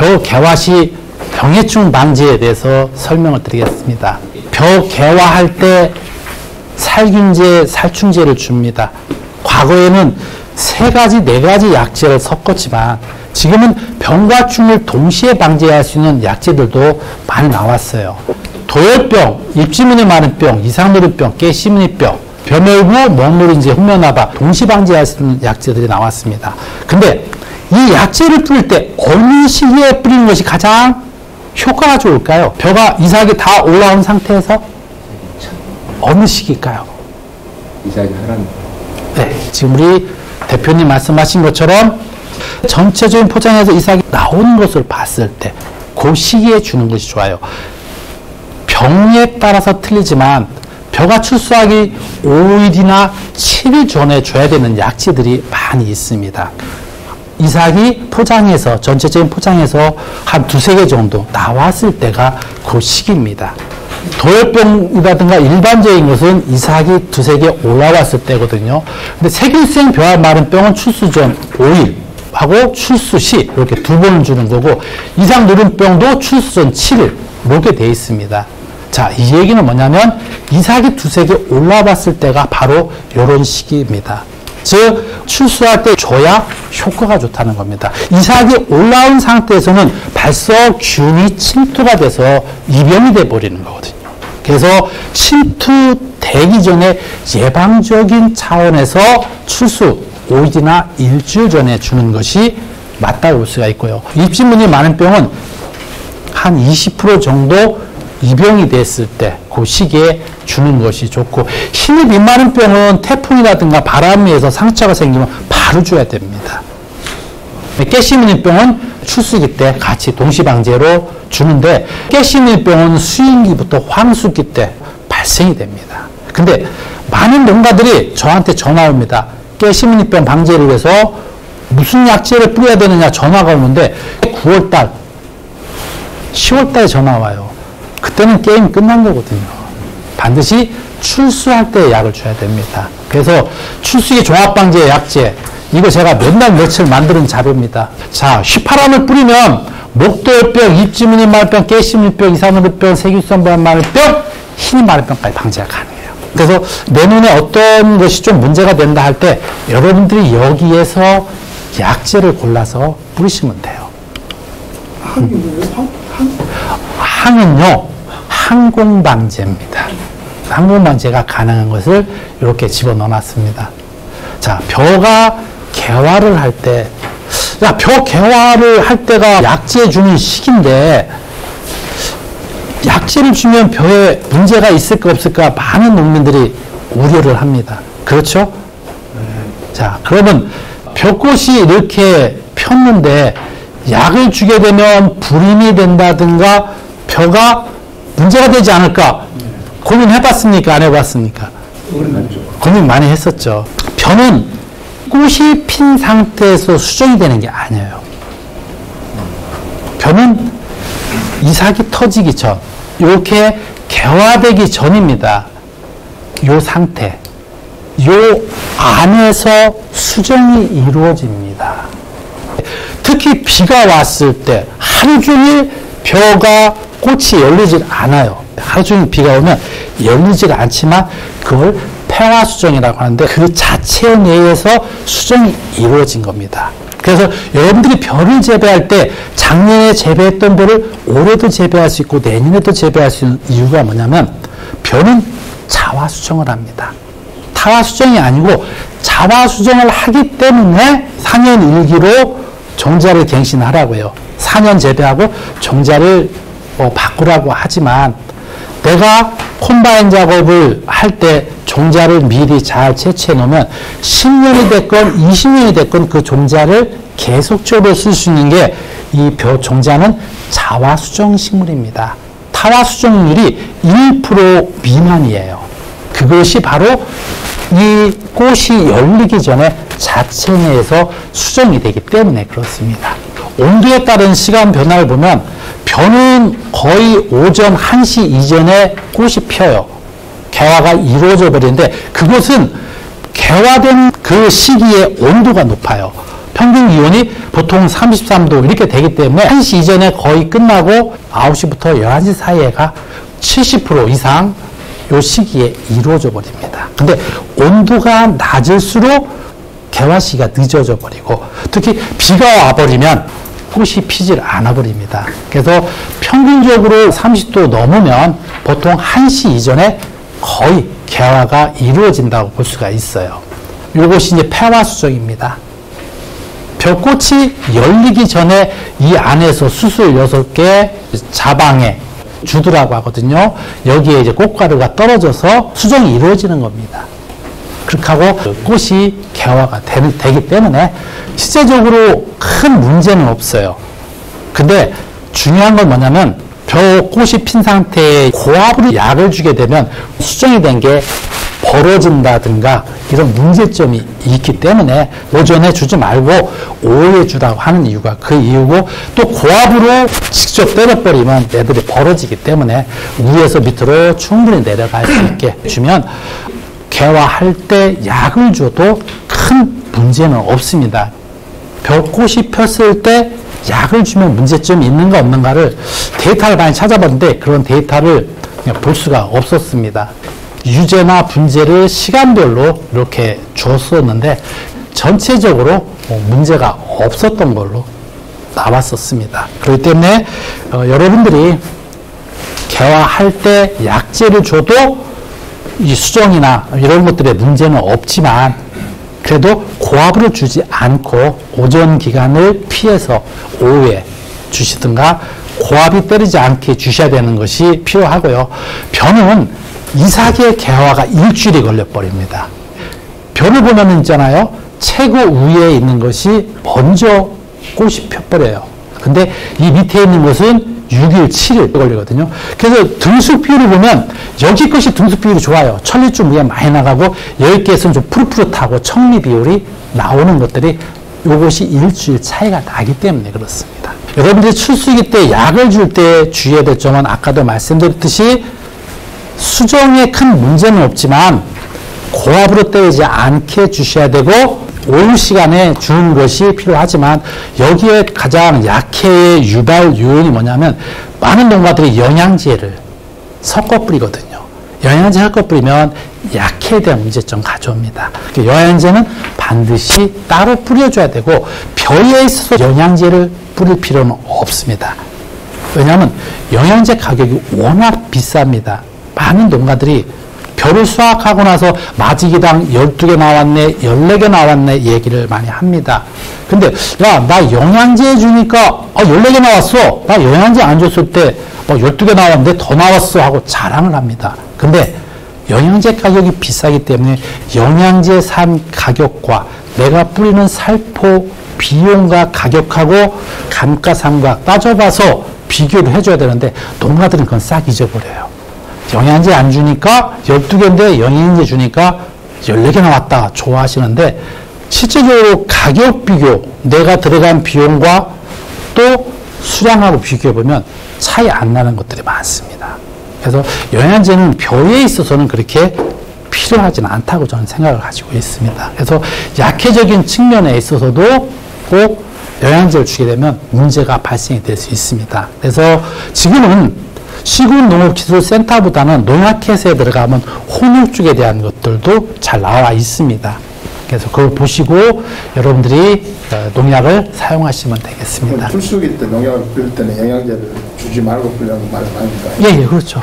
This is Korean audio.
벼 개화 시 병해충 방지에 대해서 설명을 드리겠습니다. 벼 개화할 때 살균제, 살충제를 줍니다. 과거에는 3가지, 4가지 약제를 섞었지만 지금은 병과 충을 동시에 방지할 수 있는 약제들도 많이 나왔어요. 도열병, 입지문이 많은 병, 이상누리병, 깨시무늬병, 벼멸구, 먹물인지, 흑면화바 동시 방지할 수 있는 약제들이 나왔습니다. 근데 이 약제를 뿌릴 때 어느 시기에 뿌리는 것이 가장 효과가 좋을까요? 벼가 이삭이 다 올라온 상태에서 어느 시기일까요? 이삭이 하란. 네, 지금 우리 대표님 말씀하신 것처럼 전체적인 포장에서 이삭이 나오는 것을 봤을 때 그 시기에 주는 것이 좋아요. 병에 따라서 틀리지만 벼가 출수하기 5일이나 7일 전에 줘야 되는 약재들이 많이 있습니다. 이삭이 포장해서 전체적인 포장해서 한 2-3개 정도 나왔을 때가 그 시기입니다. 도열병이라든가 일반적인 것은 이삭이 2-3개 올라왔을 때거든요. 근데 세균성 벼와 마른 병은 출수 전 5일 하고 출수 시 이렇게 2번 주는 거고, 이삭 누른병도 출수 전 7일 이렇게 돼 있습니다. 자, 이 얘기는 뭐냐면 이삭이 2-3개 올라왔을 때가 바로 이런 시기입니다. 즉 출수할 때 줘야 효과가 좋다는 겁니다. 이삭이 올라온 상태에서는 발석균이 침투가 돼서 이병이 돼버리는 거거든요. 그래서 침투되기 전에 예방적인 차원에서 출수 5일이나 일주일 전에 주는 것이 맞다고 볼 수가 있고요. 입진문이 많은 병은 한 20% 정도 이병이 됐을 때 그 시기에 주는 것이 좋고, 힘이 빈마른 병은 태풍이라든가 바람 위에서 상처가 생기면 바로 줘야 됩니다. 깨시무늬병은 출수기 때 같이 동시방제로 주는데, 깨시무늬병은 수인기부터 황수기 때 발생이 됩니다. 근데 많은 농가들이 저한테 전화 옵니다. 깨시무늬병 방제를 위해서 무슨 약제를 뿌려야 되느냐 전화가 오는데 9월달, 10월달에 전화 와요. 그때는 게임 끝난 거거든요. 반드시 출수할 때 약을 줘야 됩니다. 그래서 출수기 종합방제 약제, 이거 제가 몇 날 며칠 만드는 자료입니다. 자, 휘파람을 뿌리면 목도열병, 입지무늬 마늘병, 깨시무늬병, 이산화류병, 세균성 마늘병, 흰 마늘병까지 방제가 가능해요. 그래서 내 눈에 어떤 것이 좀 문제가 된다 할 때 여러분들이 여기에서 약제를 골라서 뿌리시면 돼요. 항은요, 항공방제입니다. 항공방제가 가능한 것을 이렇게 집어넣어 놨습니다. 자, 벼가 개화를 할 때, 야, 벼 개화를 할 때가 약제 주는 시기인데, 약제를 주면 벼에 문제가 있을까 없을까 많은 농민들이 우려를 합니다. 그렇죠? 자, 그러면 벼꽃이 이렇게 폈는데 약을 주게 되면 불임이 된다든가 벼가 문제가 되지 않을까 고민해봤습니까? 안 해봤습니까? 고민 많이 했었죠. 벼는 꽃이 핀 상태에서 수정이 되는 게 아니에요. 벼는 이삭이 터지기 전, 이렇게 개화되기 전입니다. 요 상태, 요 안에서 수정이 이루어집니다. 특히 비가 왔을 때 하루 종일 벼가 꽃이 열리질 않아요. 하루 종일 비가 오면 열리질 않지만 그걸 폐화수정이라고 하는데 그 자체 내에서 수정이 이루어진 겁니다. 그래서 여러분들이 벼를 재배할 때 작년에 재배했던 벼를 올해도 재배할 수 있고 내년에도 재배할 수 있는 이유가 뭐냐면 벼는 자화수정을 합니다. 타화수정이 아니고 자화수정을 하기 때문에 4년 1기로 종자를 갱신하라고요. 4년 재배하고 종자를 바꾸라고 하지만 내가 콤바인 작업을 할 때 종자를 미리 잘 채취해 놓으면 10년이 됐건 20년이 됐건 그 종자를 계속적으로 쓸 수 있는 게 이 벼 종자는 자화수정 식물입니다. 타화수정률이 1% 미만이에요. 그것이 바로 이 꽃이 열리기 전에 자체 내에서 수정이 되기 때문에 그렇습니다. 온도에 따른 시간 변화를 보면 벼는 거의 오전 1시 이전에 꽃이 펴요. 개화가 이루어져 버리는데 그것은 개화된 그 시기에 온도가 높아요. 평균 기온이 보통 33도 이렇게 되기 때문에 1시 이전에 거의 끝나고 9시부터 11시 사이에가 70% 이상 요 시기에 이루어져 버립니다. 근데 온도가 낮을수록 개화 시기가 늦어져 버리고 특히 비가 와버리면 꽃이 피질 않아 버립니다. 그래서 평균적으로 30도 넘으면 보통 1시 이전에 거의 개화가 이루어진다고 볼 수가 있어요. 이것이 이제 폐화수정입니다. 벼꽃이 열리기 전에 이 안에서 수술 6개 자방에 주두라고 하거든요. 여기에 이제 꽃가루가 떨어져서 수정이 이루어지는 겁니다. 그렇게 하고 꽃이 개화가 되기 때문에 실제적으로 큰 문제는 없어요. 근데 중요한 건 뭐냐면 벼꽃이 핀 상태에 고압으로 약을 주게 되면 수정이 된 게 벌어진다든가 이런 문제점이 있기 때문에 오전에 주지 말고 오후에 주라고 하는 이유가 그 이유고 또 고압으로 직접 때려버리면 애들이 벌어지기 때문에 위에서 밑으로 충분히 내려갈 수 있게 주면 개화할 때 약을 줘도 큰 문제는 없습니다. 벼꽃이 폈을 때 약을 주면 문제점이 있는가 없는가를 데이터를 많이 찾아봤는데 그런 데이터를 그냥 볼 수가 없었습니다. 유제나 분제를 시간별로 이렇게 줬었는데 전체적으로 문제가 없었던 걸로 나왔었습니다. 그렇기 때문에 여러분들이 개화할 때 약제를 줘도 이 수정이나 이런 것들에 문제는 없지만 그래도 고압으로 주지 않고 오전 기간을 피해서 오후에 주시든가 고압이 때리지 않게 주셔야 되는 것이 필요하고요. 벼는 이삭의 개화가 일주일이 걸려버립니다. 벼를 보면 있잖아요. 최고 위에 있는 것이 먼저 꽃이 펴버려요. 근데 이 밑에 있는 것은 6일, 7일 걸리거든요. 그래서 등수 비율을 보면 여기 것이 등수 비율이 좋아요. 천리쯤 위에 많이 나가고 여기 것은 좀 푸릇푸릇하고 청리 비율이 나오는 것들이 이것이 일주일 차이가 나기 때문에 그렇습니다. 여러분들이 출수기 때 약을 줄 때 주의해야 될 점은 아까도 말씀드렸듯이 수정에 큰 문제는 없지만 고압으로 때리지 않게 주셔야 되고 오후 시간에 주는 것이 필요하지만 여기에 가장 약해의 유발 요인이 뭐냐면 많은 농가들이 영양제를 섞어 뿌리거든요. 영양제 섞어 뿌리면 약해에 대한 문제점 가져옵니다. 영양제는 반드시 따로 뿌려줘야 되고 벼에 있어서 영양제를 뿌릴 필요는 없습니다. 왜냐하면 영양제 가격이 워낙 비쌉니다. 많은 농가들이 벼를 수확하고 나서 마지기당 12개 나왔네, 14개 나왔네 얘기를 많이 합니다. 근데 야, 나 영양제 주니까 14개 나왔어. 나 영양제 안 줬을 때 12개 나왔는데 더 나왔어 하고 자랑을 합니다. 근데 영양제 가격이 비싸기 때문에 영양제 산 가격과 내가 뿌리는 살포 비용과 가격하고 감가상각 따져봐서 비교를 해줘야 되는데 농가들은 그건 싹 잊어버려요. 영양제 안 주니까 12개인데 영양제 주니까 14개 나왔다 좋아하시는데 실제적으로 가격 비교, 내가 들어간 비용과 또 수량하고 비교해보면 차이 안 나는 것들이 많습니다. 그래서 영양제는 벼에 있어서는 그렇게 필요하지는 않다고 저는 생각을 가지고 있습니다. 그래서 약해적인 측면에 있어서도 꼭 영양제를 주게 되면 문제가 발생이 될 수 있습니다. 그래서 지금은 시군농업기술센터보다는 농약회사에 들어가면 혼육 쪽에 대한 것들도 잘 나와 있습니다. 그래서 그걸 보시고 여러분들이 농약을 사용하시면 되겠습니다. 출수기 때 농약을 뿌릴 때는 영양제를 주지 말고 뿌리라고 말을 합니까? 예, 그렇죠.